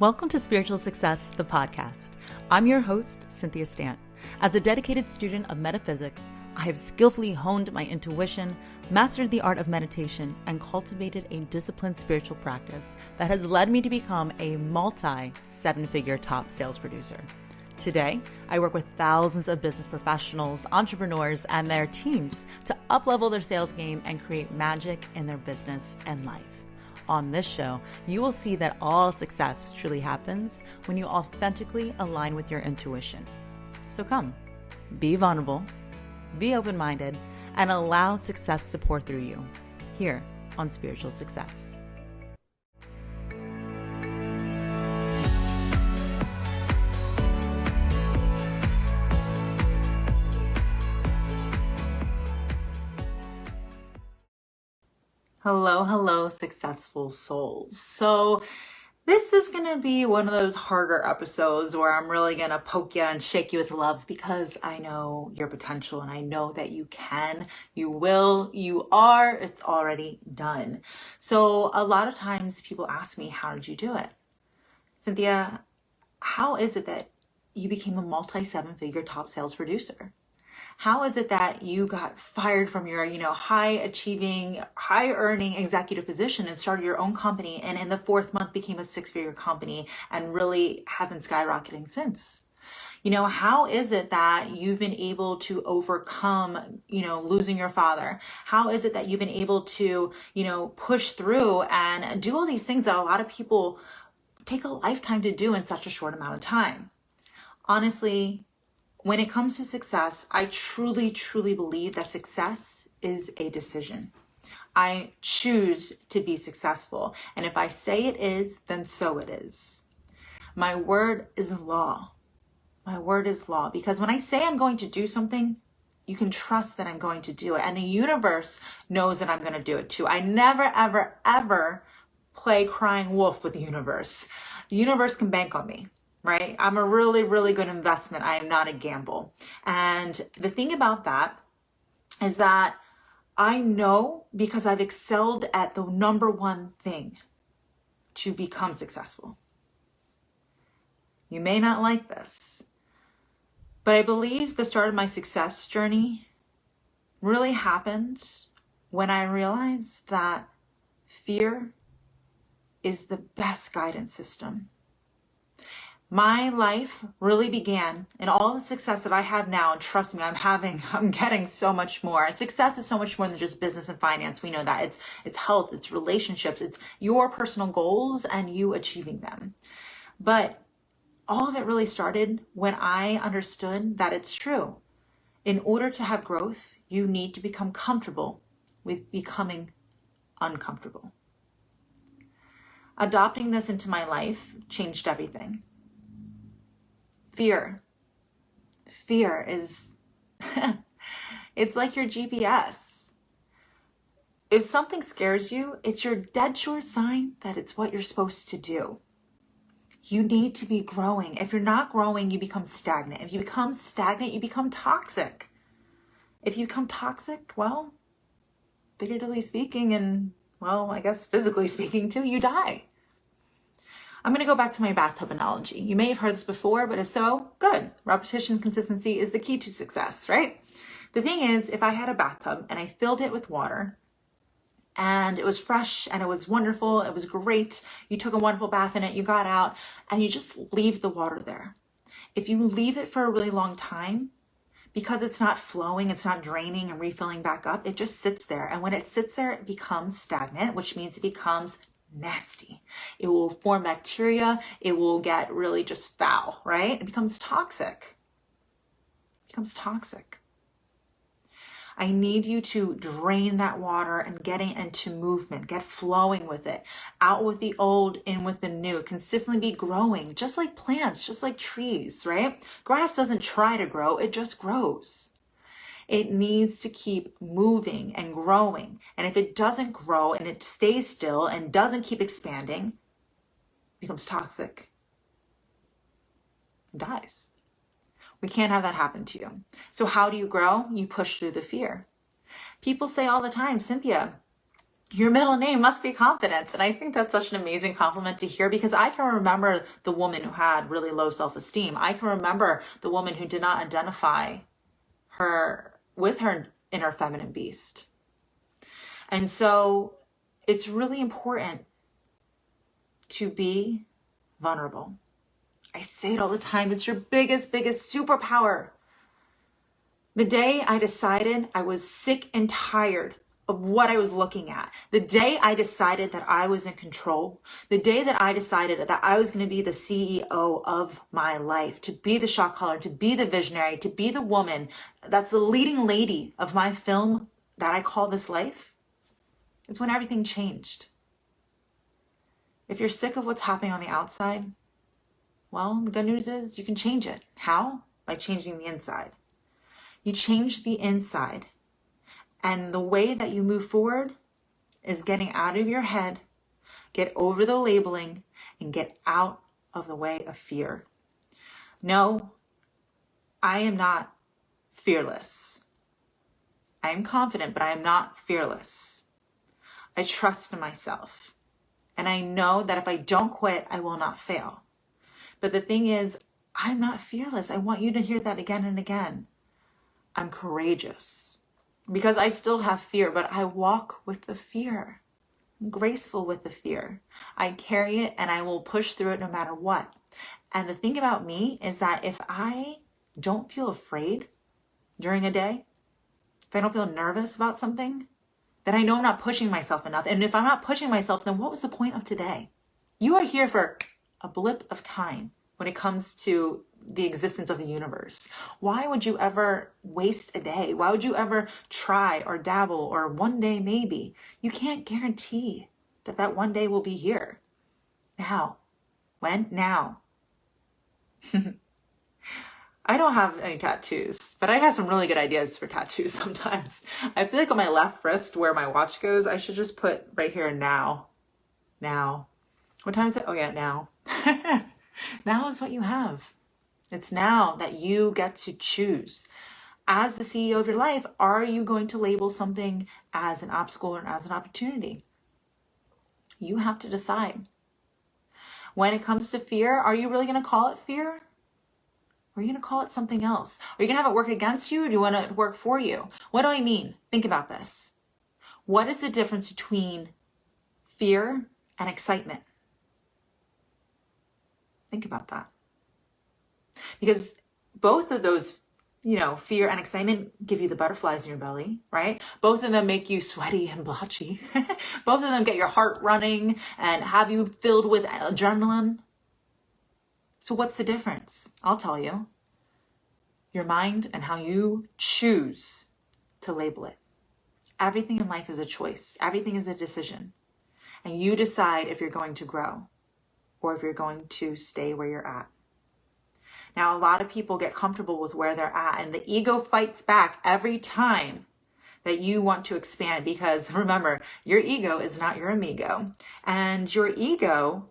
Welcome to Spiritual Success, the podcast. I'm your host, Cynthia Stant. As a dedicated student of metaphysics, I have skillfully honed my intuition, mastered the art of meditation, and cultivated a disciplined spiritual practice that has led me to become a multi-seven-figure top sales producer. Today, I work with thousands of business professionals, entrepreneurs, and their teams to up-level their sales game and create magic in their business and life. On this show, you will see that all success truly happens when you authentically align with your intuition. So come, be vulnerable, be open-minded, and allow success to pour through you here on Spiritual Success. Hello, successful souls. So this is going to be one of those harder episodes where I'm really going to poke you and shake you with love because I know your potential and I know that you can, you will, you are, it's already done. So a lot of times people ask me, how did you do it? Cynthia, how is it that you became a multi-seven-figure top sales producer? How is it that you got fired from your, high-achieving, high-earning executive position and started your own company and in the fourth month became a six-figure company and really have been skyrocketing since? How is it that you've been able to overcome, losing your father? How is it that you've been able to, push through and do all these things that a lot of people take a lifetime to do in such a short amount of time? Honestly, when it comes to success, I truly, truly believe that success is a decision. I choose to be successful. And if I say it is, then so it is. My word is law. My word is law. Because when I say I'm going to do something, you can trust that I'm going to do it. And the universe knows that I'm going to do it too. I never, ever, ever play crying wolf with the universe. The universe can bank on me. Right? I'm a really, really good investment. I am not a gamble. And the thing about that is that I know because I've excelled at the number one thing to become successful. You may not like this, but I believe the start of my success journey really happened when I realized that fear is the best guidance system. My life really began and all the success that I have now, and trust me, I'm getting so much more. And success is so much more than just business and finance. We know that it's health, it's relationships, it's your personal goals and you achieving them. But all of it really started when I understood that it's true. In order to have growth, you need to become comfortable with becoming uncomfortable. Adopting this into my life changed everything. Fear is, it's like your GPS. If something scares you, it's your dead sure sign that it's what you're supposed to do. You need to be growing. If you're not growing, you become stagnant. If you become stagnant, you become toxic. If you become toxic, well, figuratively speaking, and well, I guess physically speaking too, you die. I'm going to go back to my bathtub analogy. You may have heard this before, but if so, good. Repetition and consistency is the key to success, right? The thing is, if I had a bathtub and I filled it with water and it was fresh and it was wonderful, it was great, you took a wonderful bath in it, you got out and you just leave the water there. If you leave it for a really long time, because it's not flowing, it's not draining and refilling back up, it just sits there. And when it sits there, it becomes stagnant, which means it becomes nasty. It will form bacteria. It will get really just foul, right? It becomes toxic. I need you to drain that water and get it into movement, get flowing with it, out with the old, in with the new, consistently be growing, just like plants, just like trees, right? Grass doesn't try to grow, it just grows. It needs to keep moving and growing. And if it doesn't grow and it stays still and doesn't keep expanding, it becomes toxic. It dies. We can't have that happen to you. So how do you grow? You push through the fear. People say all the time, Cynthia, your middle name must be confidence. And I think that's such an amazing compliment to hear, because I can remember the woman who had really low self-esteem. I can remember the woman who did not identify her with her inner feminine beast. And so it's really important to be vulnerable. I say it all the time. It's your biggest superpower. The day I decided I was sick and tired of what I was looking at, the day I decided that I was in control, the day that I decided that I was going to be the CEO of my life, to be the shot caller, to be the visionary, to be the woman that's the leading lady of my film that I call this life, is when everything changed. If you're sick of what's happening on the outside, well, the good news is you can change it. How? By changing the inside. You change the inside. And the way that you move forward is getting out of your head, get over the labeling, and get out of the way of fear. No, I am not fearless. I am confident, but I am not fearless. I trust in myself. And I know that if I don't quit, I will not fail. But the thing is, I'm not fearless. I want you to hear that again and again. I'm courageous. Because I still have fear, but I walk with the fear. I'm graceful with the fear. I carry it and I will push through it no matter what. And the thing about me is that if I don't feel afraid during a day, if I don't feel nervous about something, then I know I'm not pushing myself enough. And if I'm not pushing myself, then what was the point of today? You are here for a blip of time when it comes to the existence of the universe. Why would you ever waste a day? Why would you ever try or dabble or one day maybe? You can't guarantee that that one day will be here. Now. When? Now. I don't have any tattoos, but I have some really good ideas for tattoos sometimes. I feel like on my left wrist where my watch goes, I should just put right here now. Now. What time is it? Oh yeah, now. Now is what you have. It's now that you get to choose. As the CEO of your life, are you going to label something as an obstacle or as an opportunity? You have to decide. When it comes to fear, are you really going to call it fear? Or are you going to call it something else? Are you going to have it work against you, or do you want it to work for you? What do I mean? Think about this. What is the difference between fear and excitement? Think about that. Because both of those, fear and excitement give you the butterflies in your belly, right? Both of them make you sweaty and blotchy. Both of them get your heart running and have you filled with adrenaline. So what's the difference? I'll tell you. Your mind and how you choose to label it. Everything in life is a choice. Everything is a decision. And you decide if you're going to grow or if you're going to stay where you're at. Now, a lot of people get comfortable with where they're at, and the ego fights back every time that you want to expand, because remember, your ego is not your amigo, and your ego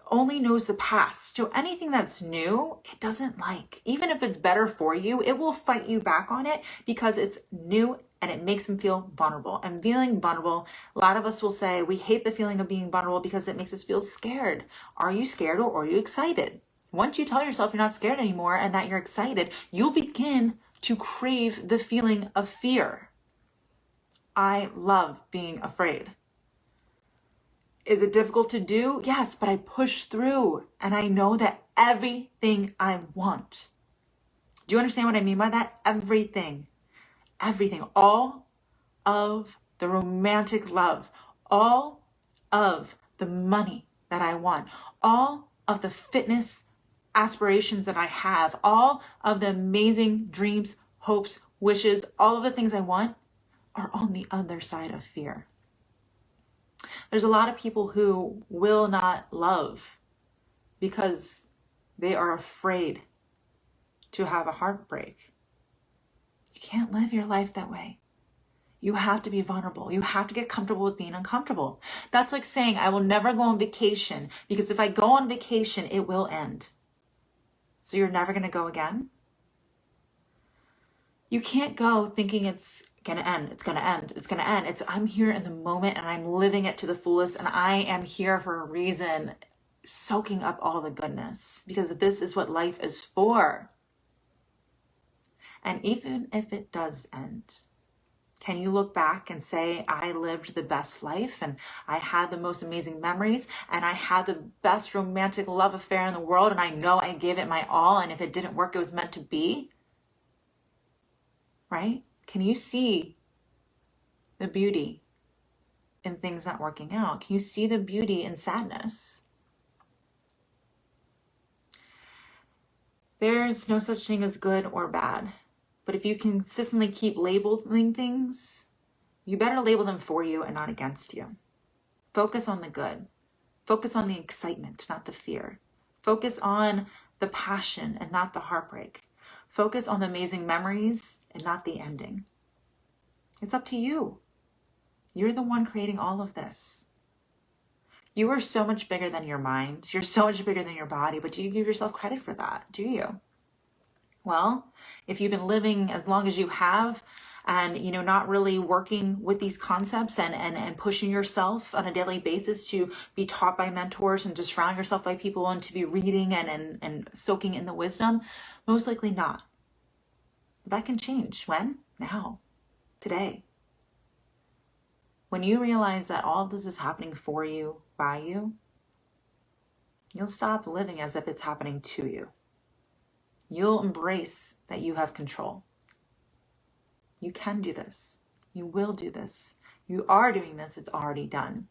only knows the past. So anything that's new, it doesn't like. Even if it's better for you, it will fight you back on it because it's new and it makes them feel vulnerable. And feeling vulnerable, a lot of us will say we hate the feeling of being vulnerable because it makes us feel scared. Are you scared or are you excited? Once you tell yourself you're not scared anymore and that you're excited, you'll begin to crave the feeling of fear. I love being afraid. Is it difficult to do? Yes, but I push through and I know that everything I want. Do you understand what I mean by that? Everything, all of the romantic love, all of the money that I want, all of the fitness aspirations that I have, all of the amazing dreams, hopes, wishes, all of the things I want are on the other side of fear. There's a lot of people who will not love because they are afraid to have a heartbreak. You can't live your life that way. You have to be vulnerable. You have to get comfortable with being uncomfortable. That's like saying, I will never go on vacation because if I go on vacation, it will end. So you're never going to go again? You can't go thinking it's gonna end, it's gonna end, it's gonna end. It's I'm here in the moment and I'm living it to the fullest, and I am here for a reason, soaking up all the goodness, because this is what life is for. And even if it does end, can you look back and say, I lived the best life and I had the most amazing memories and I had the best romantic love affair in the world, and I know I gave it my all, and if it didn't work, it was meant to be? Right? Can you see the beauty in things not working out? Can you see the beauty in sadness? There's no such thing as good or bad. But if you consistently keep labeling things, you better label them for you and not against you. Focus on the good. Focus on the excitement, not the fear. Focus on the passion and not the heartbreak. Focus on the amazing memories and not the ending. It's up to you. You're the one creating all of this. You are so much bigger than your mind. You're so much bigger than your body, but do you give yourself credit for that? Do you? Well, if you've been living as long as you have and, not really working with these concepts and pushing yourself on a daily basis to be taught by mentors and to surround yourself by people and to be reading and soaking in the wisdom, most likely not. But that can change. When? Now. Today. When you realize that all of this is happening for you, by you, you'll stop living as if it's happening to you. You'll embrace that you have control. You can do this. You will do this. You are doing this. It's already done.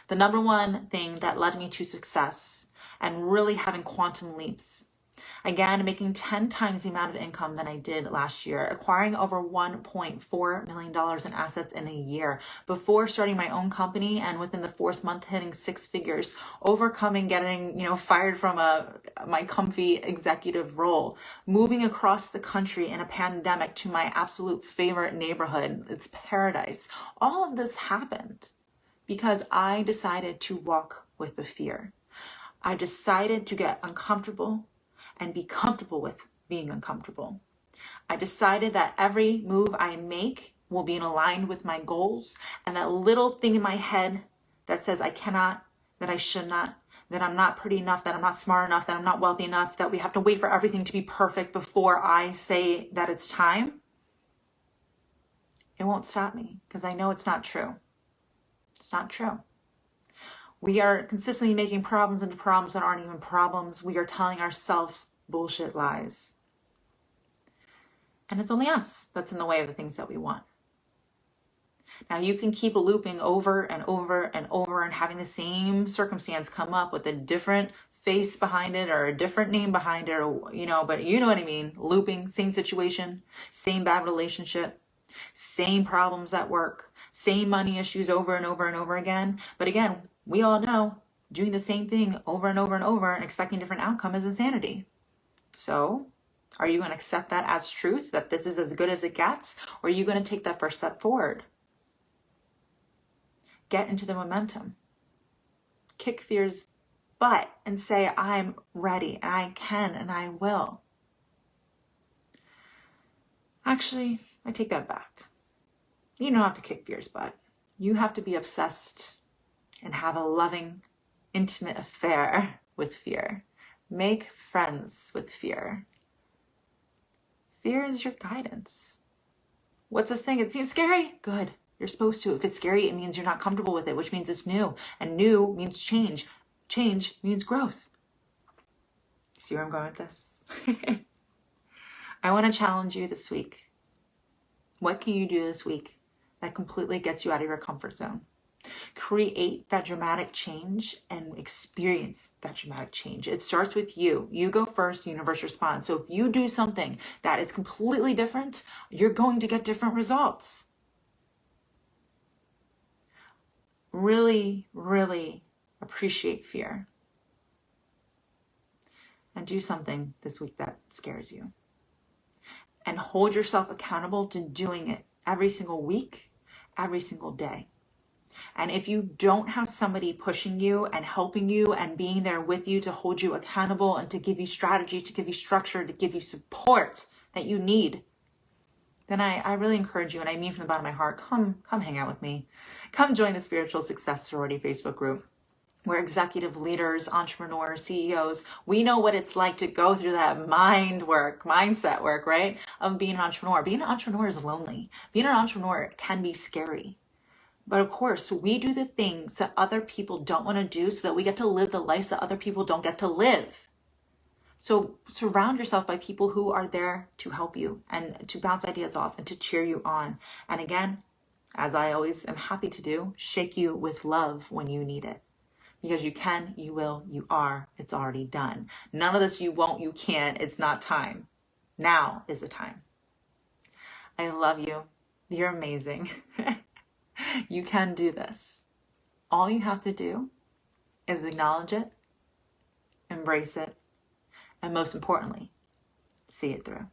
The number one thing that led me to success and really having quantum leaps, again, making 10 times the amount of income than I did last year, acquiring over $1.4 million in assets in a year before starting my own company, and within the 4th month hitting 6 figures, overcoming getting, fired from my comfy executive role, moving across the country in a pandemic to my absolute favorite neighborhood. It's paradise. All of this happened because I decided to walk with the fear. I decided to get uncomfortable and be comfortable with being uncomfortable. I decided that every move I make will be aligned with my goals, and that little thing in my head that says I cannot, that I should not, that I'm not pretty enough, that I'm not smart enough, that I'm not wealthy enough, that we have to wait for everything to be perfect before I say that it's time, it won't stop me, because I know it's not true. It's not true. We are consistently making problems into problems that aren't even problems. We are telling ourselves bullshit lies. And it's only us that's in the way of the things that we want. Now, you can keep looping over and over and over and having the same circumstance come up with a different face behind it or a different name behind it, or, but you know what I mean. Looping, same situation, same bad relationship, same problems at work, same money issues over and over and over again. But again, we all know doing the same thing over and over and over and expecting a different outcome is insanity. So are you going to accept that as truth, that this is as good as it gets? Or are you going to take that first step forward? Get into the momentum. Kick fear's butt and say, I'm ready, and I can, and I will. Actually, I take that back. You don't have to kick fear's butt. You have to be obsessed and have a loving, intimate affair with fear. Make friends with fear. Fear is your guidance. What's this thing? It seems scary? Good. You're supposed to. If it's scary, it means you're not comfortable with it, which means it's new. And new means change. Change means growth. See where I'm going with this? I want to challenge you this week. What can you do this week that completely gets you out of your comfort zone? Create that dramatic change and experience that dramatic change. It starts with you. You go first, the universe responds. So if you do something that is completely different, you're going to get different results. Really, really appreciate fear. And do something this week that scares you. And hold yourself accountable to doing it every single week, every single day. And if you don't have somebody pushing you and helping you and being there with you to hold you accountable and to give you strategy, to give you structure, to give you support that you need, then I really encourage you, and I mean from the bottom of my heart, come hang out with me. Come join the Spiritual Success Sorority Facebook group. We're executive leaders, entrepreneurs, CEOs. We know what it's like to go through that mindset work, right? Of being an entrepreneur. Being an entrepreneur is lonely. Being an entrepreneur can be scary. But of course, we do the things that other people don't want to do so that we get to live the lives that other people don't get to live. So surround yourself by people who are there to help you and to bounce ideas off and to cheer you on. And again, as I always am happy to do, shake you with love when you need it. Because you can, you will, you are, it's already done. None of this you won't, you can't, it's not time. Now is the time. I love you. You're amazing. You can do this. All you have to do is acknowledge it, embrace it, and most importantly, see it through.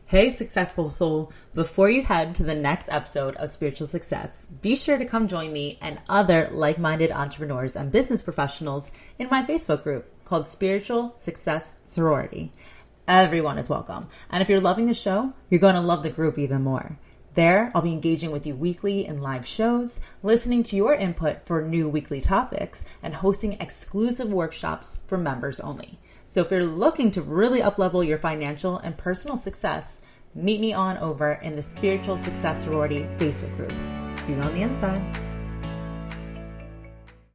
Hey, successful soul, before you head to the next episode of Spiritual Success, be sure to come join me and other like-minded entrepreneurs and business professionals in my Facebook group called Spiritual Success Sorority. Everyone is welcome. And if you're loving the show, you're going to love the group even more. There, I'll be engaging with you weekly in live shows, listening to your input for new weekly topics, and hosting exclusive workshops for members only. So if you're looking to really up-level your financial and personal success, meet me on over in the Spiritual Success Sorority Facebook group. See you on the inside.